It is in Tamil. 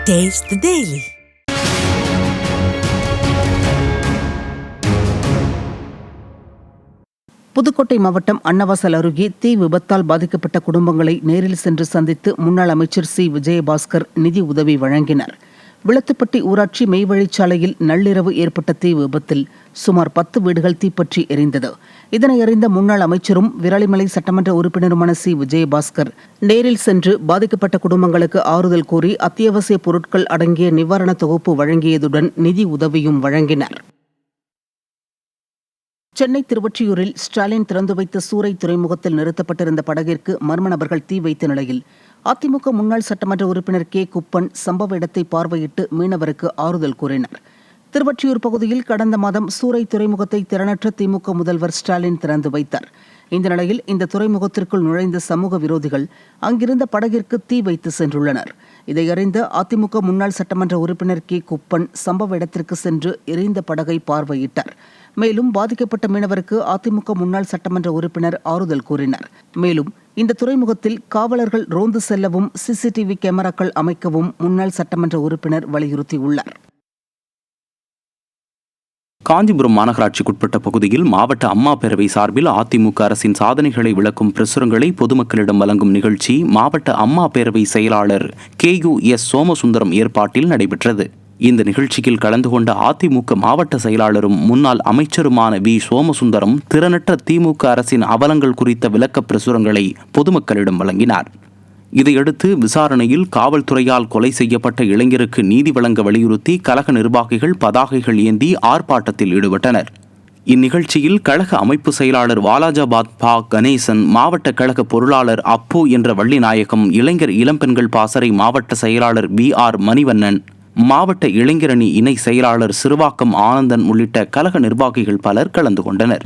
Taste the Daily. புதுக்கோட்டை மாவட்டம் அன்னவாசல் அருகே தீ விபத்தால் பாதிக்கப்பட்ட குடும்பங்களை நேரில் சென்று சந்தித்து முன்னாள் அமைச்சர் சி விஜயபாஸ்கர் நிதி உதவி வழங்கினார். விளத்துப்பட்டி ஊராட்சி மெய்வழிச்சாலையில் நள்ளிரவு ஏற்பட்ட தீ விபத்தில் சுமார் 10 வீடுகள் தீப்பற்றி எரிந்தது. இதனை அறிந்த முன்னாள் அமைச்சரும் விராலிமலை சட்டமன்ற உறுப்பினருமான சி விஜயபாஸ்கர் நேரில் சென்று பாதிக்கப்பட்ட குடும்பங்களுக்கு ஆறுதல் கூறி அத்தியாவசிய பொருட்கள் அடங்கிய நிவாரண தொகுப்பு வழங்கியதுடன் நிதி உதவியும் வழங்கினார். சென்னை திருவொற்றியூரில் ஸ்டாலின் திறந்து வைத்த சூறை துறைமுகத்தில் நிறுத்தப்பட்டிருந்த படகிற்கு மர்ம நபர்கள் தீ வைத்த நிலையில் அதிமுக முன்னாள் சட்டமன்ற உறுப்பினர் கே குப்பன் சம்பவ இடத்தை பார்வையிட்டு மீனவருக்கு ஆறுதல் கூறினார். திருவொற்றியூர் பகுதியில் கடந்த மாதம் சூறை துறைமுகத்தை திறனற்ற திமுக முதல்வர் ஸ்டாலின் திறந்து வைத்தார். இந்த நிலையில் இந்த துறைமுகத்திற்குள் நுழைந்த சமூக விரோதிகள் அங்கிருந்த படகிற்கு தீ வைத்து சென்றுள்ளனர். இதை அறிந்த அதிமுக முன்னாள் சட்டமன்ற உறுப்பினர் கே குப்பன் சம்பவ இடத்திற்கு சென்று எரிந்த படகை பார்வையிட்டார். மேலும் பாதிக்கப்பட்ட மீனவருக்கு அதிமுக முன்னாள் சட்டமன்ற உறுப்பினர் ஆறுதல் கூறினார். மேலும் இந்த துறைமுகத்தில் காவலர்கள் ரோந்து செல்லவும் சிசிடிவி கேமராக்கள் அமைக்கவும் முன்னாள் சட்டமன்ற உறுப்பினர் வலியுறுத்தியுள்ளார். காஞ்சிபுரம் மாநகராட்சிக்குட்பட்ட பகுதியில் மாவட்ட அம்மா பேரவை சார்பில் அதிமுக அரசின் சாதனைகளை விளக்கும் பிரசுரங்களை பொதுமக்களிடம் வழங்கும் நிகழ்ச்சி மாவட்ட அம்மா பேரவை செயலாளர் KUS சோமசுந்தரம் ஏற்பாட்டில் நடைபெற்றது. இந்த நிகழ்ச்சியில் கலந்து கொண்ட அதிமுக மாவட்ட செயலாளரும் முன்னாள் அமைச்சருமான வி சோமசுந்தரம் திறனற்ற திமுக அரசின் அவலங்கள் குறித்த விளக்க பிரசுரங்களை பொதுமக்களிடம் வழங்கினார். இதையடுத்து விசாரணையில் காவல்துறையால் கொலை செய்யப்பட்ட இளைஞருக்கு நீதி வழங்க வலியுறுத்தி கழக நிர்வாகிகள் பதாகைகள் ஏந்தி ஆர்ப்பாட்டத்தில் ஈடுபட்டனர். இந்நிகழ்ச்சியில் கழக அமைப்பு செயலாளர் வாலாஜாபாத் பா கணேசன், மாவட்ட கழக பொருளாளர் அப்பு என்ற வள்ளிநாயகம், இளைஞர் இளம்பெண்கள் பாசறை மாவட்ட செயலாளர் BR மணிவண்ணன், மாவட்ட இளைஞரணி இணை செயலாளர் சிறுவாக்கம் ஆனந்தன் உள்ளிட்ட கழக நிர்வாகிகள் பலர் கலந்து கொண்டனர்.